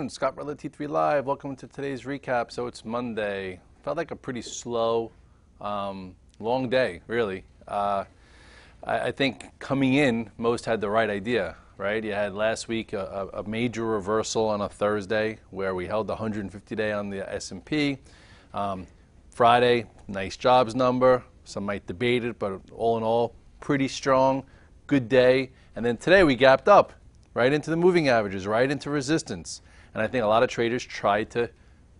Scott Redler, T3 Live. Welcome to today's recap. So it's Monday. Felt like a pretty slow, long day, really. I think coming in, most had the right idea, right? You had last week a major reversal on a Thursday where we held the 150-day on the S&P. Friday, nice jobs number. Some might debate it, but all in all, pretty strong, good day. And then today we gapped up right into the moving averages, right into resistance. And I think a lot of traders tried to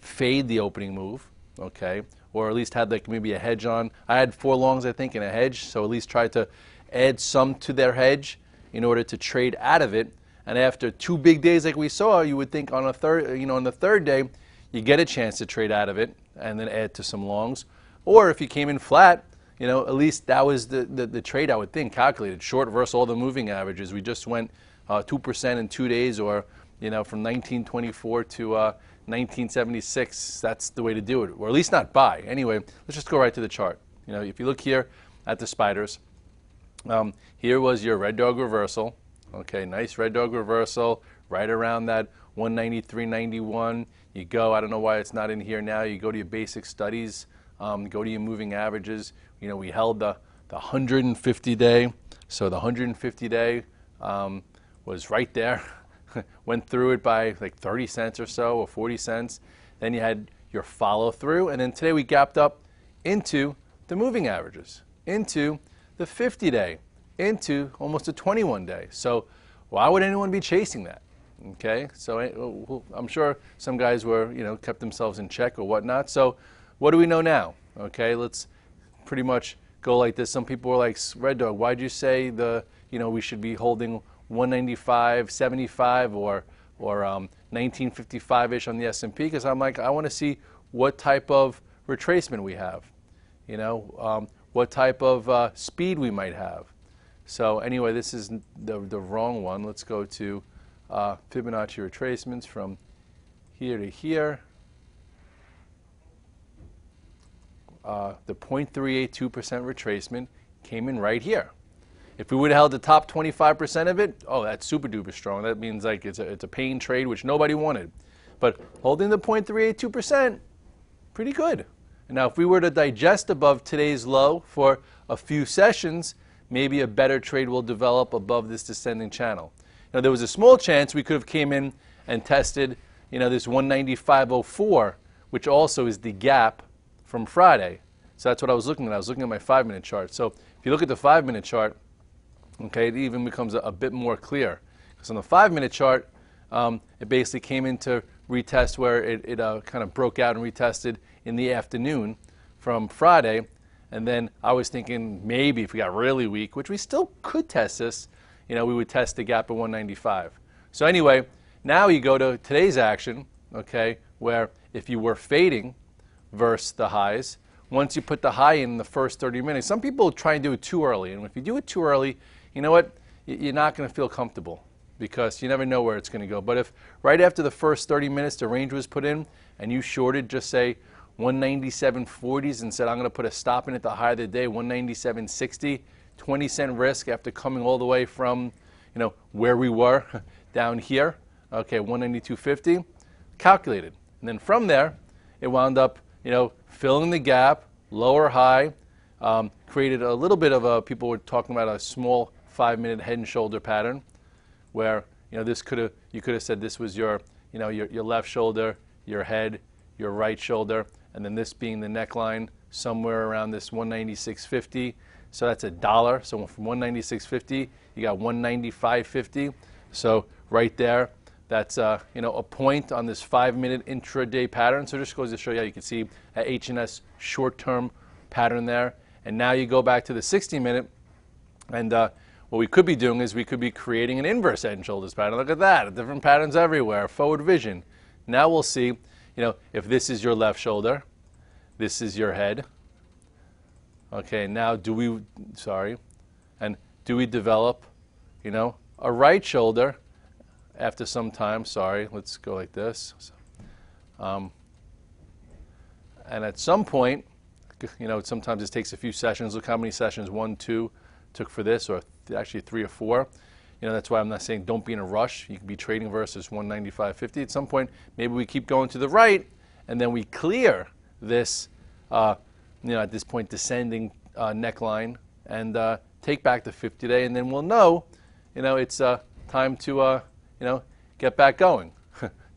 fade the opening move, okay, or at least had like maybe a hedge on. I had 4 longs, I think, in a hedge, so at least tried to add some to their hedge in order to trade out of it. And after 2 big days like we saw, you would think on a on the third day, you get a chance to trade out of it and then add to some longs. Or if you came in flat, at least that was the trade I would think calculated. Short versus all the moving averages. We just went 2% in 2 days, or from 1924 to 1976. That's the way to do it, or at least not buy. Anyway, let's just go right to the chart. If you look here at the spiders, here was your red dog reversal. Okay, nice red dog reversal right around that 193.91. You go. I don't know why it's not in here now. You go to your basic studies. Go to your moving averages. We held the 150-day. So the 150-day was right there. Went through it by like 30 cents or so, or 40 cents. Then you had your follow through. And then today we gapped up into the moving averages, into the 50-day, into almost a 21-day. So why would anyone be chasing that? Okay, so I'm sure some guys were, kept themselves in check or whatnot. So what do we know now? Okay, let's pretty much go like this. Some people were like, Red Dog, why'd you say we should be holding 195.75 or 1955-ish on the S&P? Because I'm like, I want to see what type of retracement we have, what type of speed we might have. So anyway, this is the wrong one. Let's go to Fibonacci retracements from here to here. The 0.382% retracement came in right here. If we would have held the top 25% of it, oh, that's super duper strong. That means like it's a pain trade, which nobody wanted. But holding the 0.382%, pretty good. And now if we were to digest above today's low for a few sessions, maybe a better trade will develop above this descending channel. Now there was a small chance we could have came in and tested, this 195.04, which also is the gap from Friday. So that's what I was looking at. I was looking at my 5-minute chart. So if you look at the 5-minute chart, okay, it even becomes a bit more clear. Because on the 5-minute chart, it basically came in to retest where it kind of broke out and retested in the afternoon from Friday. And then I was thinking maybe if we got really weak, which we still could test this, we would test the gap at 195. So anyway, now you go to today's action, okay, where if you were fading versus the highs, once you put the high in the first 30 minutes, some people try and do it too early. And if you do it too early, you know what? You're not going to feel comfortable because you never know where it's going to go. But if right after the first 30 minutes the range was put in and you shorted just say 197.40s and said I'm going to put a stop in at the high of the day, 197.60, 20-cent risk after coming all the way from where we were down here, okay, 192.50, calculated. And then from there, it wound up filling the gap, lower high, created a little bit of a, people were talking about a small 5-minute head and shoulder pattern where, this you could have said this was your left shoulder, your head, your right shoulder, and then this being the neckline somewhere around this 196.50. So that's $1. So from 196.50, you got 195.50. So right there, that's a point on this 5-minute intraday pattern. So it just goes to show you how you can see a H&S short-term pattern there. And now you go back to the 60-minute, and what we could be doing is we could be creating an inverse head and shoulders pattern. Look at that, different patterns everywhere, forward vision. Now we'll see, if this is your left shoulder, this is your head. Okay, now do we develop, a right shoulder after some time? Sorry, let's go like this. And at some point, sometimes it takes a few sessions. Look how many sessions 1, 2 took for this, or actually 3 or 4. That's why I'm not saying don't be in a rush. You can be trading versus 195.50. At some point, maybe we keep going to the right, and then we clear this, at this point, descending neckline, and take back the 50-day, and then we'll know, it's time to, get back going.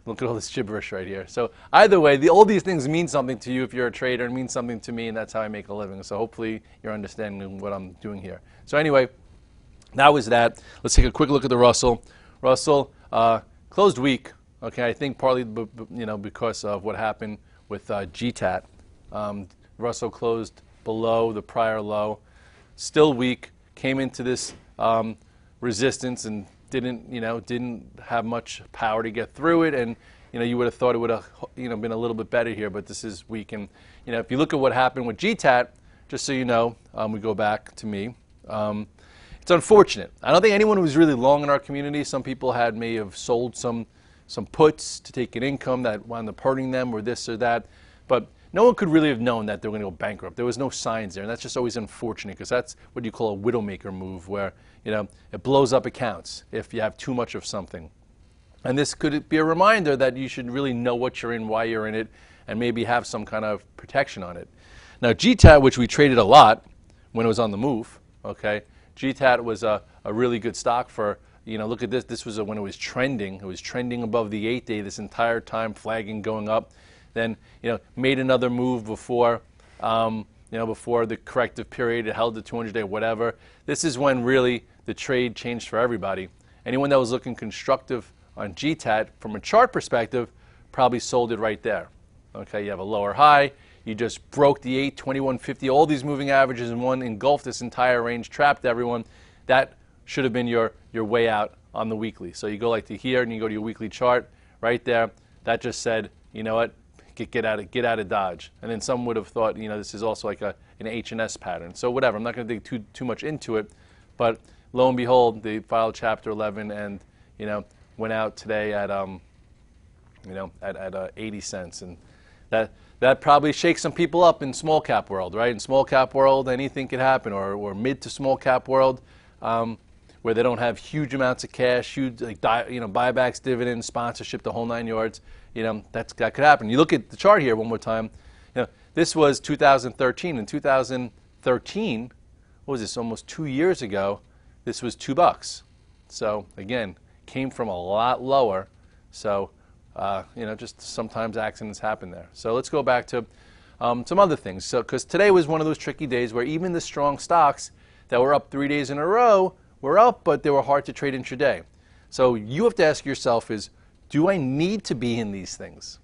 Look at all this gibberish right here. So either way, all these things mean something to you if you're a trader, and mean something to me, and that's how I make a living. So hopefully you're understanding what I'm doing here. So anyway, that was that. Let's take a quick look at the Russell. Russell closed weak. Okay, I think partly because of what happened with GTAT. Russell closed below the prior low, still weak. Came into this resistance and didn't have much power to get through it, and you would have thought it would have been a little bit better here, but this is weak. And if you look at what happened with GTAT, just so you know, we go back to me. It's unfortunate. I don't think anyone was really long in our community. Some people may have sold some puts to take an income that wound up hurting them, or this or that, but no one could really have known that they were going to go bankrupt. There was no signs there, and that's just always unfortunate, because that's what you call a widowmaker move, where it blows up accounts if you have too much of something. And this could be a reminder that you should really know what you're in, why you're in it, and maybe have some kind of protection on it. Now, GTAT, which we traded a lot when it was on the move, okay, GTAT was a really good stock for, look at this. This was when it was trending. It was trending above the 8-day this entire time, flagging, going up. Then, made another move before, before the corrective period. It held the 200-day, whatever. This is when really the trade changed for everybody. Anyone that was looking constructive on GTAT from a chart perspective probably sold it right there. Okay, you have a lower high. You just broke the 821.50. All these moving averages in one, engulfed this entire range, trapped everyone. That should have been your way out on the weekly. So you go like to here, and you go to your weekly chart right there. That just said, you know what? Get out of Dodge. And then some would have thought, this is also like an H&S pattern. So whatever, I'm not going to dig too much into it, but lo and behold, they filed Chapter 11 and, went out today at, at 80 cents. And that probably shakes some people up in small cap world, right? In small cap world, anything could happen, or mid to small cap world, where they don't have huge amounts of cash, huge buybacks, dividends, sponsorship, the whole 9 yards. That could happen. You look at the chart here one more time. This was 2013. In 2013, what was this? Almost 2 years ago, this was $2. So again, came from a lot lower. So just sometimes accidents happen there. So let's go back to some other things. So because today was one of those tricky days where even the strong stocks that were up 3 days in a row were up, but they were hard to trade intraday. So you have to ask yourself is, do I need to be in these things?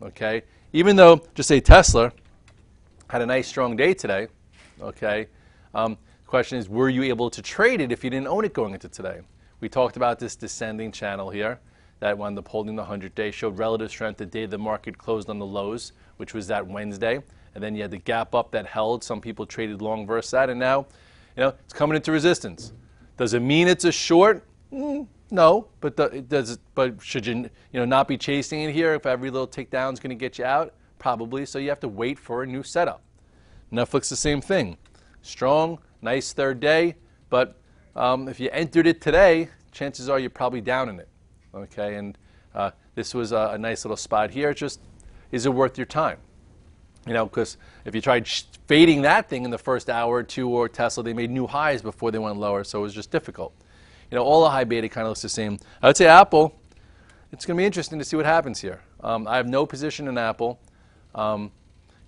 Okay, even though, just say Tesla had a nice strong day today, okay, the question is, were you able to trade it if you didn't own it going into today? We talked about this descending channel here that wound up holding the 100-day, showed relative strength the day the market closed on the lows, which was that Wednesday, and then you had the gap up that held. Some people traded long versus that, and now, it's coming into resistance. Does it mean it's a short? No, but should you not be chasing it here if every little takedown is going to get you out? Probably. So you have to wait for a new setup. Netflix, the same thing. Strong, nice third day, but if you entered it today, chances are you're probably down in it. Okay, and this was a nice little spot here. Just, is it worth your time? Because if you tried fading that thing in the first hour or two, or Tesla, they made new highs before they went lower, so it was just difficult. All the high beta kind of looks the same. I would say Apple, it's going to be interesting to see what happens here. I have no position in Apple.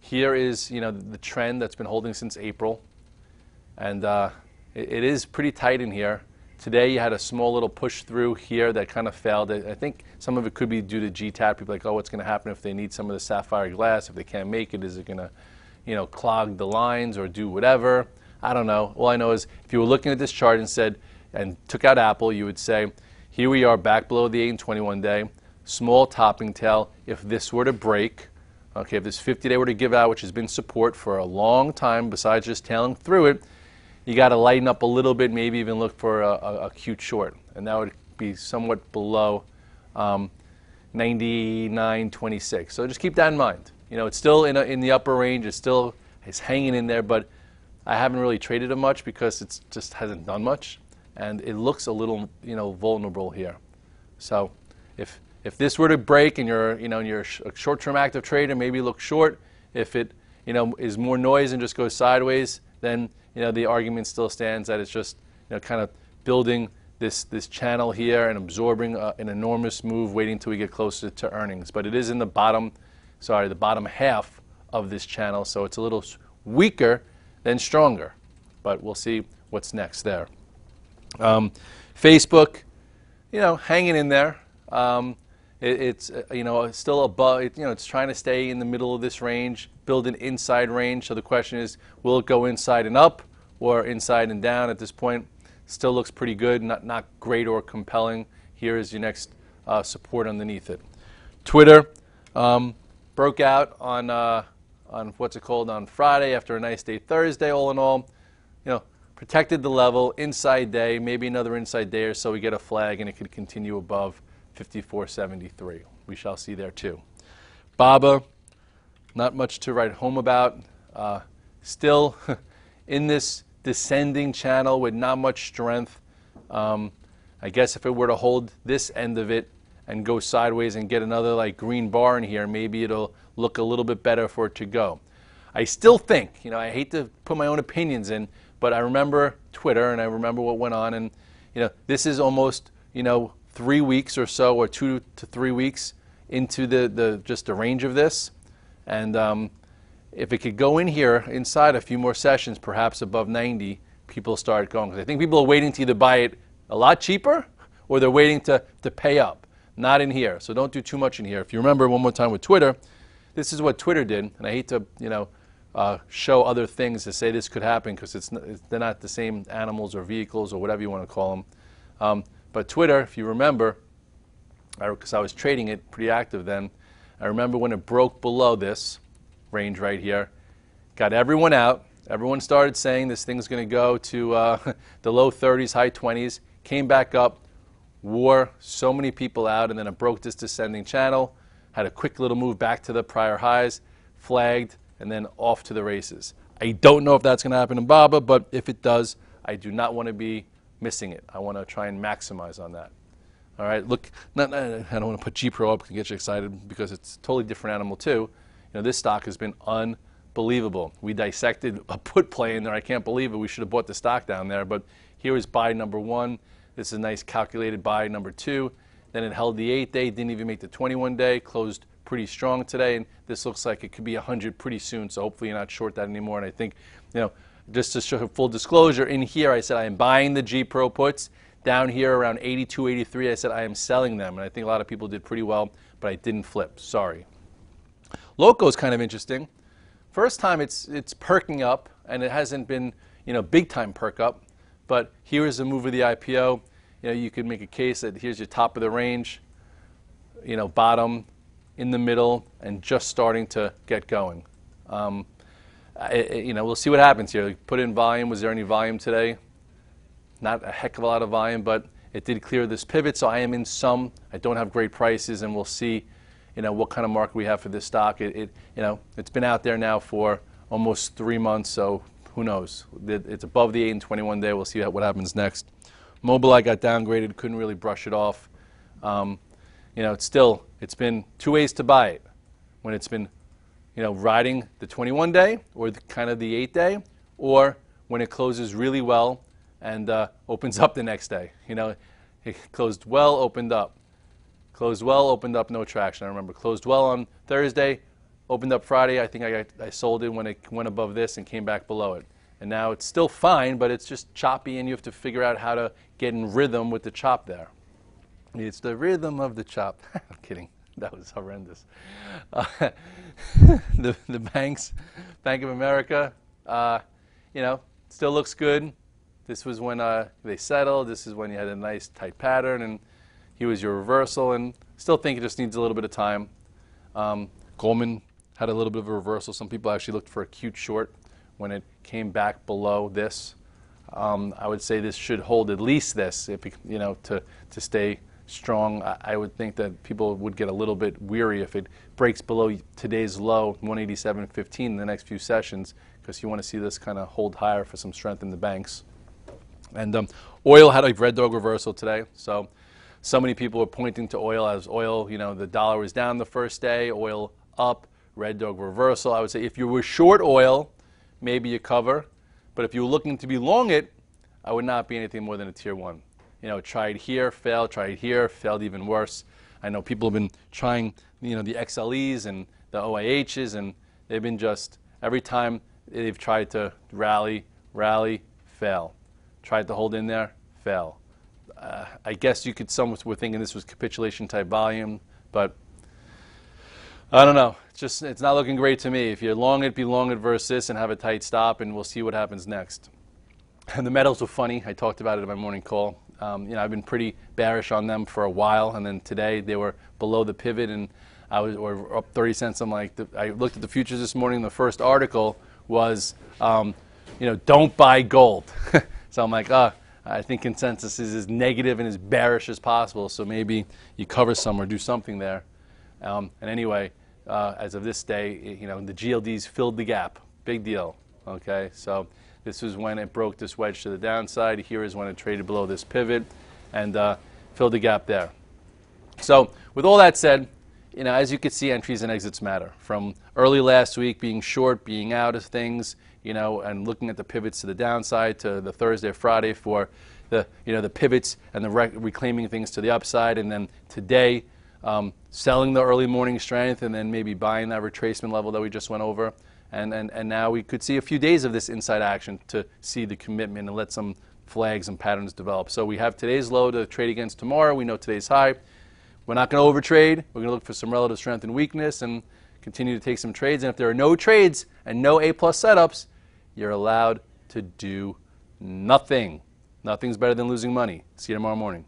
Here is, the trend that's been holding since April. And it is pretty tight in here. Today you had a small little push through here that kind of failed. I think some of it could be due to GTAT. People are like, oh, what's going to happen if they need some of the sapphire glass? If they can't make it, is it going to, clog the lines or do whatever? I don't know. All I know is if you were looking at this chart and took out Apple, you would say, here we are back below the 8 and 21 day, small topping tail. If this were to break, okay, if this 50-day were to give out, which has been support for a long time besides just tailing through it, you got to lighten up a little bit, maybe even look for a cute short, and that would be somewhat below 99.26. So just keep that in mind. It's still in the upper range. It's hanging in there, but I haven't really traded it much because it just hasn't done much. and it looks a little, vulnerable here. So if this were to break and you're, you're a short-term active trader, maybe look short. If it, is more noise and just goes sideways, then, the argument still stands that it's just, kind of building this channel here and absorbing an enormous move, waiting until we get closer to earnings. But it is in the bottom half of this channel, so it's a little weaker than stronger. But we'll see what's next there. Facebook, hanging in there. It's still above. It's trying to stay in the middle of this range, build an inside range. So the question is, will it go inside and up or inside and down? At this point, still looks pretty good. Not great or compelling. Here is your next support underneath it. Twitter broke out on what's it called on Friday after a nice day Thursday. All in all, protected the level, inside day, maybe another inside day or so we get a flag and it could continue above 54.73. We shall see there too. BABA, not much to write home about. Still in this descending channel with not much strength. I guess if it were to hold this end of it and go sideways and get another like green bar in here, maybe it'll look a little bit better for it to go. I still think, I hate to put my own opinions in, but I remember Twitter and I remember what went on, and this is almost 3 weeks or so, or 2 to 3 weeks into just the range of this, and if it could go in here inside a few more sessions, perhaps above 90, people start going. Because I think people are waiting to either buy it a lot cheaper or they're waiting to pay up. Not in here, so don't do too much in here. If you remember one more time with Twitter, this is what Twitter did, and I hate to show other things to say this could happen because they're not the same animals or vehicles or whatever you want to call them. But Twitter, if you remember, because I was trading it pretty active then, I remember when it broke below this range right here, got everyone out. Everyone started saying this thing's going to go to the low 30s, high 20s, came back up, wore so many people out, and then it broke this descending channel, had a quick little move back to the prior highs, flagged, and then off to the races. I don't know if that's going to happen in BABA, but if it does, I do not want to be missing it. I want to try and maximize on that. All right, look, I don't want to put G-Pro up to get you excited because it's a totally different animal too. This stock has been unbelievable. We dissected a put play in there. I can't believe it. We should have bought the stock down there, but here is buy number 1. This is a nice calculated buy number 2. Then it held the 8-day, didn't even make the 21-day, closed pretty strong today, and this looks like it could be 100 pretty soon, so hopefully you're not short that anymore. And I think, just to show full disclosure, in here I said I am buying the G-Pro puts. Down here around 82, 83, I said I am selling them, and I think a lot of people did pretty well, but I didn't flip. Sorry. Loco is kind of interesting. First time it's perking up, and it hasn't been big time perk up, but here is a move of the IPO. You could make a case that here's your top of the range, bottom, in the middle, and just starting to get going. We'll see what happens here. Put in volume. Was there any volume today? Not a heck of a lot of volume, but it did clear this pivot, so I am in some. I don't have great prices, and we'll see what kind of market we have for this stock. It's been out there now for almost 3 months, so who knows? It's above the 8 and 21 day. We'll see what happens next. Mobileye got downgraded, couldn't really brush it off. It's been 2 ways to buy it. When it's been, riding the 21 day or kind of the 8 day, or when it closes really well and opens up the next day. It closed well, opened up. Closed well, opened up, no traction. I remember closed well on Thursday, opened up Friday. I think I sold it when it went above this and came back below it. And now it's still fine, but it's just choppy, and you have to figure out how to get in rhythm with the chop there. It's the rhythm of the chop. I'm kidding. That was horrendous. The banks, Bank of America, still looks good. This was when they settled. This is when you had a nice tight pattern, and here was your reversal. And still think it just needs a little bit of time. Goldman had a little bit of a reversal. Some people actually looked for a cute short when it came back below this. I would say this should hold at least this, if to stay strong. I would think that people would get a little bit weary if it breaks below today's low, 187.15, in the next few sessions, because you want to see this kind of hold higher for some strength in the banks. And oil had a red dog reversal today. So many people were pointing to oil as oil, the dollar was down the first day, oil up, red dog reversal. I would say if you were short oil, maybe you cover. But if you were looking to be long it, I would not be anything more than a tier 1. Tried here, failed, tried here, failed even worse. I know people have been trying, the XLEs and the OIHs, and they've been just, every time they've tried to rally, fail. Tried to hold in there, fail. I guess some were thinking this was capitulation type volume, but I don't know. It's not looking great to me. If you're long it, be long it versus this and have a tight stop, and we'll see what happens next. And the metals were funny. I talked about it in my morning call. I've been pretty bearish on them for a while, and then today they were below the pivot, and or up 30 cents. I looked at the futures this morning. The first article was, don't buy gold. So I'm like, I think consensus is as negative and as bearish as possible. So maybe you cover some or do something there. And anyway, as of this day, the GLDs filled the gap. Big deal. Okay, so this is when it broke this wedge to the downside. Here is when it traded below this pivot and filled the gap there. So with all that said, as you can see, entries and exits matter. From early last week, being short, being out of things, and looking at the pivots to the downside, to the Thursday, Friday for the pivots and the reclaiming things to the upside, and then today, selling the early morning strength, and then maybe buying that retracement level that we just went over. And now we could see a few days of this inside action to see the commitment and let some flags and patterns develop. So we have today's low to trade against tomorrow. We know today's high. We're not going to overtrade. We're going to look for some relative strength and weakness and continue to take some trades. And if there are no trades and no A-plus setups, you're allowed to do nothing. Nothing's better than losing money. See you tomorrow morning.